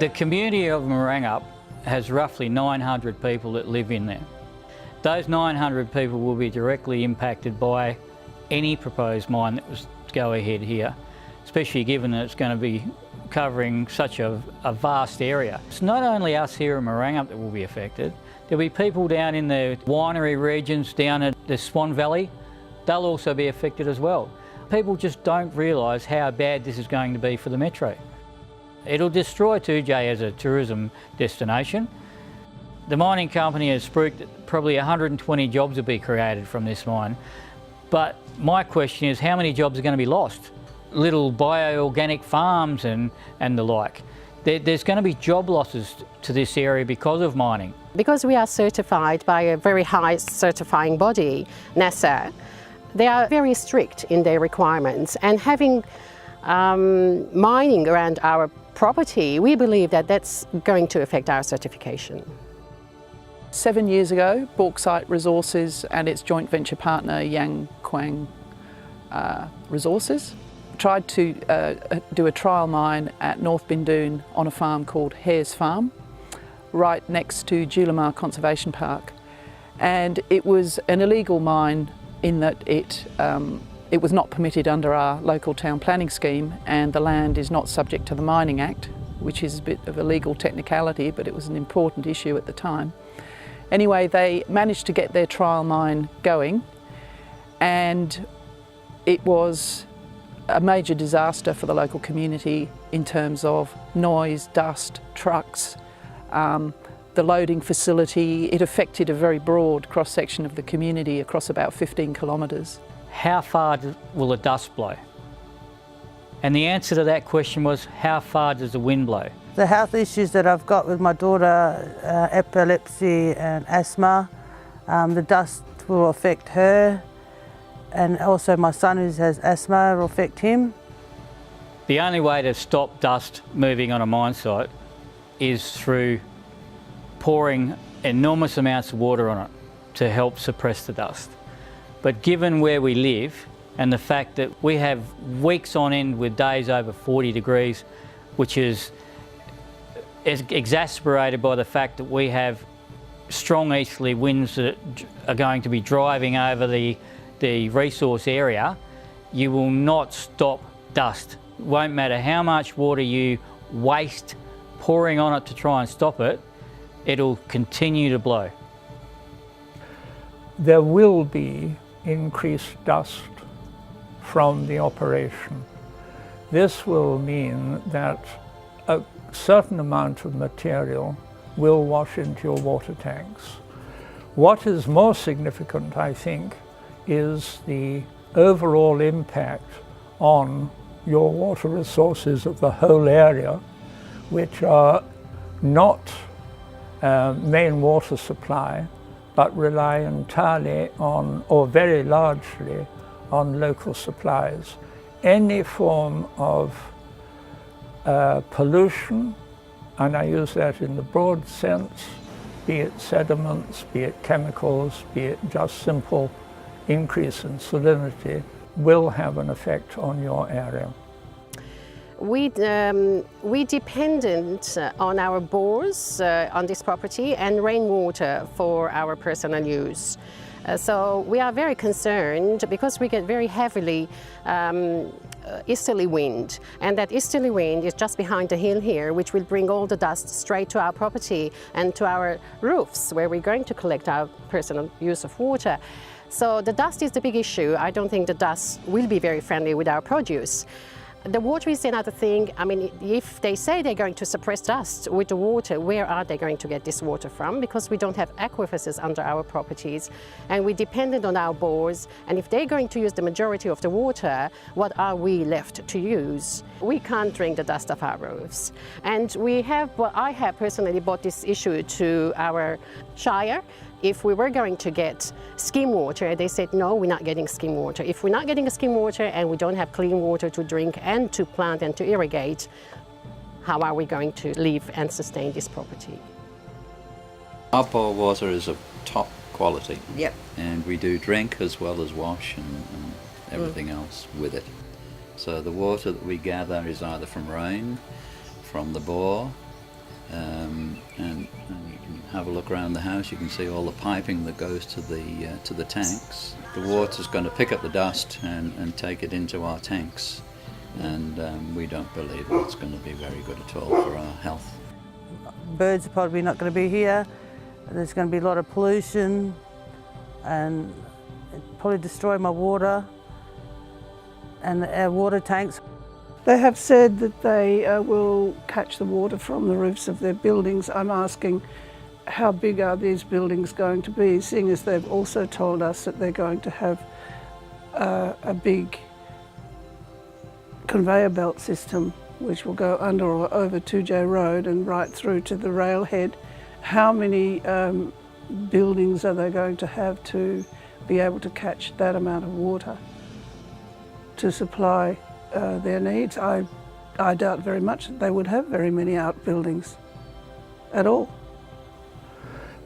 The community of Morangup has roughly 900 people that live in there. Those 900 people will be directly impacted by any proposed mine that was to go ahead here, especially given that it's going to be covering such a vast area. It's not only us here in Morangup that will be affected. There'll be people down in the winery regions down at the Swan Valley. They'll also be affected as well. People just don't realise how bad this is going to be for the metro. It'll destroy 2J as a tourism destination. The mining company has spooked that probably 120 jobs will be created from this mine. But my question is, how many jobs are going to be lost? Little bio-organic farms and the like. There's going to be job losses to this area because of mining. Because we are certified by a very high certifying body, NASA, they are very strict in their requirements, and having mining around our property, we believe that that's going to affect our certification. 7 years ago, Bauxite Resources and its joint venture partner Yankuang Resources tried to do a trial mine at North Bindoon on a farm called Hare's Farm, right next to Julimar Conservation Park. And it was an illegal mine in that it was not permitted under our local town planning scheme, and the land is not subject to the Mining Act, which is a bit of a legal technicality, but it was an important issue at the time. Anyway, they managed to get their trial mine going, and it was a major disaster for the local community in terms of noise, dust, trucks, the loading facility. It affected a very broad cross-section of the community across about 15 kilometres. How far will the dust blow? And the answer to that question was, how far does the wind blow? The health issues that I've got with my daughter, epilepsy and asthma, the dust will affect her, and also my son who has asthma will affect him. The only way to stop dust moving on a mine site is through pouring enormous amounts of water on it to help suppress the dust. But given where we live and the fact that we have weeks on end with days over 40 degrees, which is exacerbated by the fact that we have strong easterly winds that are going to be driving over the resource area, you will not stop dust. It won't matter how much water you waste pouring on it to try and stop it, it'll continue to blow. There will be increased dust from the operation. This will mean that a certain amount of material will wash into your water tanks. What is more significant, I think, is the overall impact on your water resources of the whole area, which are not main water supply, but rely entirely on, or very largely, on local supplies. Any form of pollution, and I use that in the broad sense, be it sediments, be it chemicals, be it just simple increase in salinity, will have an effect on your area. We dependent on our bores on this property and rainwater for our personal use. So we are very concerned because we get very heavily easterly wind, and that easterly wind is just behind the hill here, which will bring all the dust straight to our property and to our roofs where we're going to collect our personal use of water. So the dust is the big issue. I don't think the dust will be very friendly with our produce. The water is another thing. I mean, if they say they're going to suppress dust with the water, where are they going to get this water from? Because we don't have aquifers under our properties, and we're dependent on our bores. And if they're going to use the majority of the water, what are we left to use? We can't drink the dust of our roofs. And I have personally brought this issue to our shire. If we were going to get skim water, they said, no, we're not getting skim water. If we're not getting skim water and we don't have clean water to drink and to plant and to irrigate, how are we going to live and sustain this property? Our bore water is of top quality. Yep. And we do drink as well as wash and everything else with it. So the water that we gather is either from rain, from the bore, And you can have a look around the house. You can see all the piping that goes to the tanks. The water's going to pick up the dust and take it into our tanks, and we don't believe it's going to be very good at all for our health. Birds are probably not going to be here. There's going to be a lot of pollution, and it'll probably destroy my water and our water tanks. They have said that they will catch the water from the roofs of their buildings. I'm asking, how big are these buildings going to be, seeing as they've also told us that they're going to have a big conveyor belt system which will go under or over 2J Road and right through to the railhead. How many buildings are they going to have to be able to catch that amount of water to supply their needs? I doubt very much that they would have very many outbuildings at all.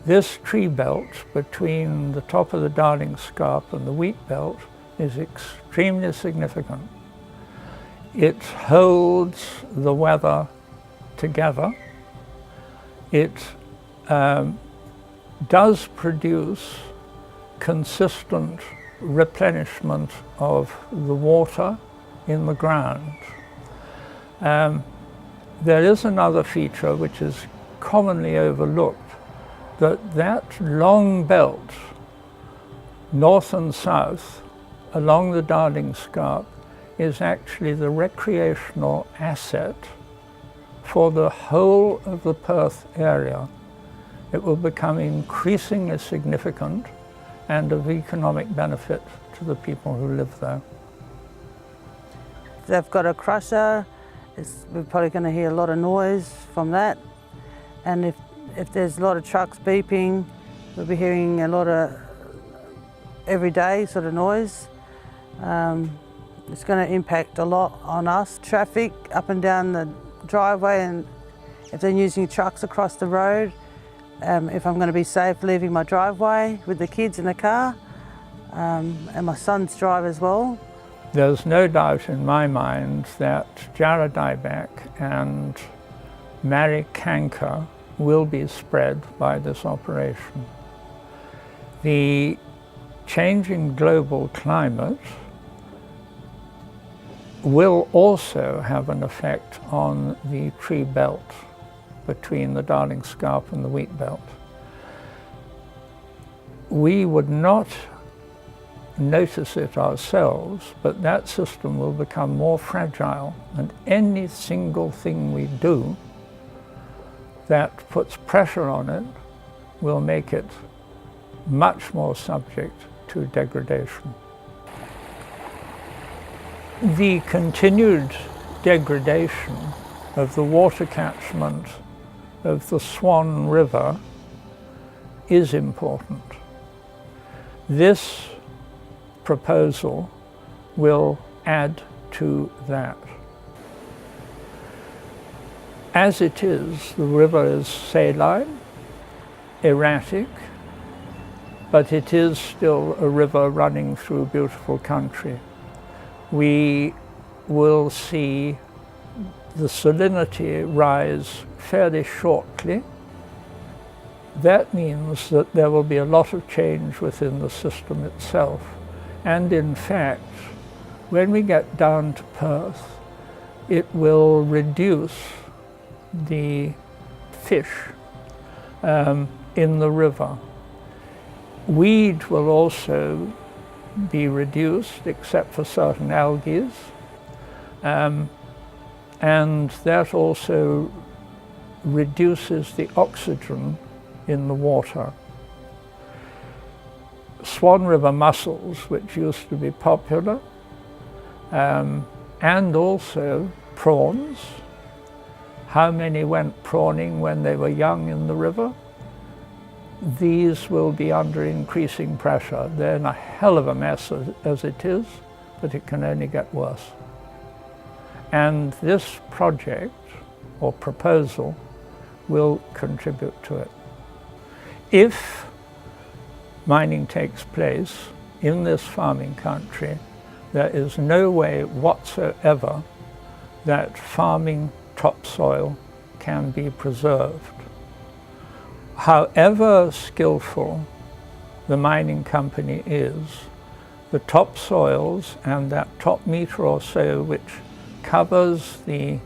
This tree belt between the top of the Darling Scarp and the wheat belt is extremely significant. It holds the weather together. It does produce consistent replenishment of the water in the ground. There is another feature which is commonly overlooked, that long belt, north and south, along the Darling Scarp, is actually the recreational asset for the whole of the Perth area. It will become increasingly significant and of economic benefit to the people who live there. They've got a crusher. We're probably going to hear a lot of noise from that, and if there's a lot of trucks beeping, we'll be hearing a lot of everyday sort of noise. It's going to impact a lot on us. Traffic up and down the driveway, and if they're using trucks across the road, if I'm going to be safe leaving my driveway with the kids in the car, and my son's drive as well. There's no doubt in my mind that Jarrah dieback and Mary canker will be spread by this operation. The changing global climate will also have an effect on the tree belt between the Darling Scarp and the wheat belt. We would not notice it ourselves, but that system will become more fragile, and any single thing we do that puts pressure on it will make it much more subject to degradation. The continued degradation of the water catchment of the Swan River is important. This proposal will add to that. As it is, the river is saline, erratic, but it is still a river running through beautiful country. We will see the salinity rise fairly shortly. That means that there will be a lot of change within the system itself. And in fact, when we get down to Perth, it will reduce the fish in the river. Weed will also be reduced, except for certain algae, and that also reduces the oxygen in the water. Swan River mussels, which used to be popular, and also prawns. How many went prawning when they were young in the river? These will be under increasing pressure. They're in a hell of a mess as it is, but it can only get worse. And this project or proposal will contribute to it. If mining takes place in this farming country, there is no way whatsoever that farming topsoil can be preserved. However skillful the mining company is, the topsoils and that top metre or so which covers the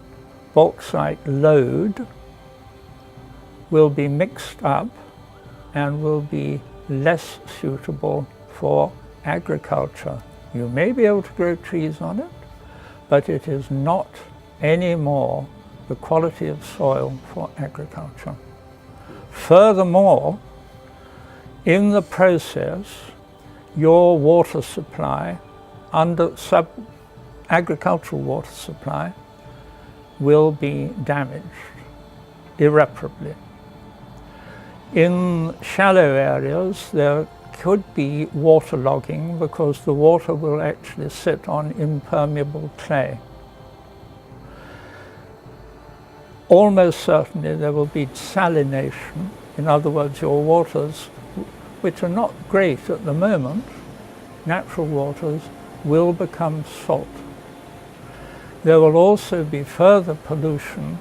bauxite load will be mixed up and will be less suitable for agriculture. You may be able to grow trees on it, but it is not anymore the quality of soil for agriculture. Furthermore, in the process, your water supply, agricultural water supply, will be damaged irreparably. In shallow areas, there could be waterlogging because the water will actually sit on impermeable clay. Almost certainly there will be salination. In other words, your waters, which are not great at the moment, natural waters, will become salt. There will also be further pollution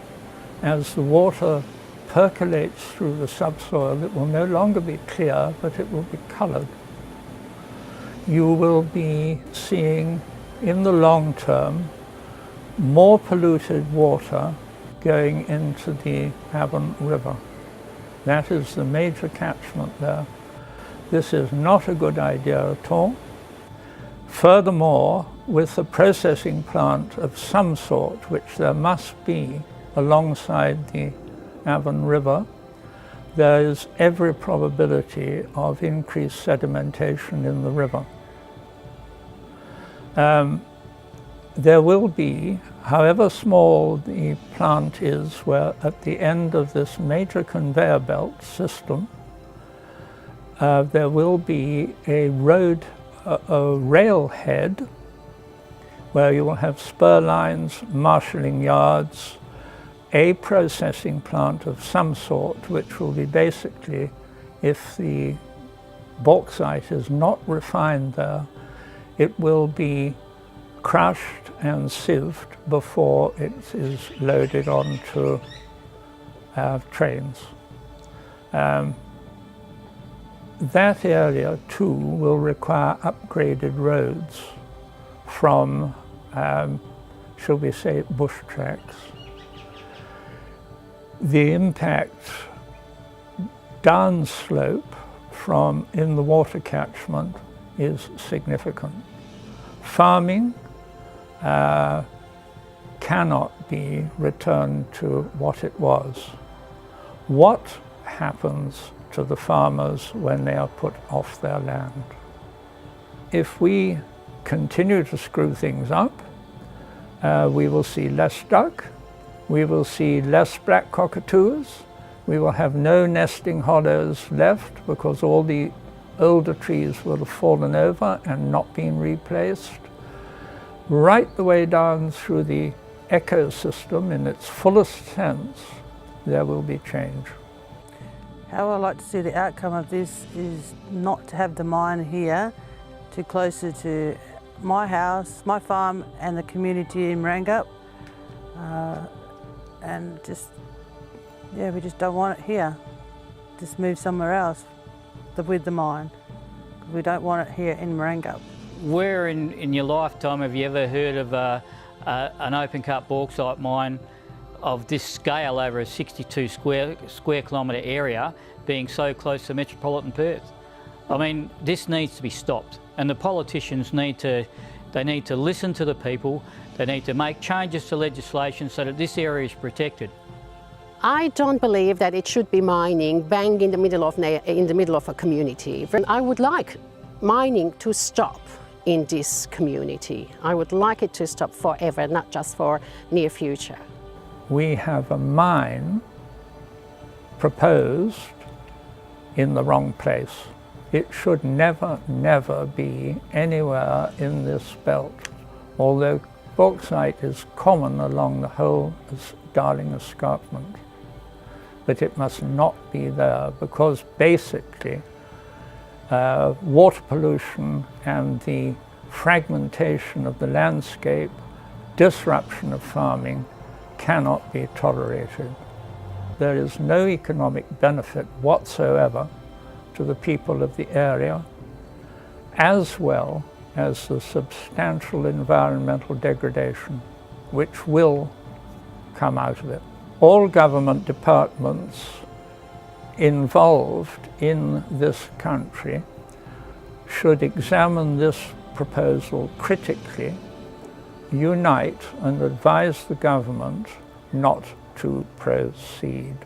as the water percolates through the subsoil. It will no longer be clear, but it will be coloured. You will be seeing, in the long term, more polluted water going into the Avon River. That is the major catchment there. This is not a good idea at all. Furthermore, with a processing plant of some sort, which there must be alongside the Avon River, there is every probability of increased sedimentation in the river. There will be, however small the plant is, where at the end of this major conveyor belt system, there will be a rail head where you will have spur lines, marshalling yards, a processing plant of some sort, which will be basically, if the bauxite is not refined there, it will be crushed and sieved before it is loaded onto trains. That area too will require upgraded roads from, shall we say, bush tracks. The impact downslope from in the water catchment is significant. Farming cannot be returned to what it was. What happens to the farmers when they are put off their land? If we continue to screw things up, we will see less duck, we will see less black cockatoos, we will have no nesting hollows left because all the older trees will have fallen over and not been replaced. Right the way down through the ecosystem in its fullest sense, there will be change. How I like to see the outcome of this is not to have the mine here, too closer to my house, my farm and the community in Morangup. And just, yeah, we just don't want it here. Just move somewhere else with the mine. We don't want it here in Morangup. Where in your lifetime have you ever heard of an open cut bauxite mine of this scale over a 62 square kilometre area being so close to metropolitan Perth? I mean, this needs to be stopped, and the politicians need to listen to the people. They need to make changes to legislation so that this area is protected. I don't believe that it should be mining bang in the middle of a community. I would like mining to stop in this community. I would like it to stop forever, not just for near future. We have a mine proposed in the wrong place. It should never, never be anywhere in this belt. Although bauxite is common along the whole Darling escarpment. But it must not be there because basically water pollution and the fragmentation of the landscape, disruption of farming cannot be tolerated. there is no economic benefit whatsoever to the people of the area, as well as the substantial environmental degradation which will come out of it. All government departments involved in this country should examine this proposal critically, unite and advise the government not to proceed.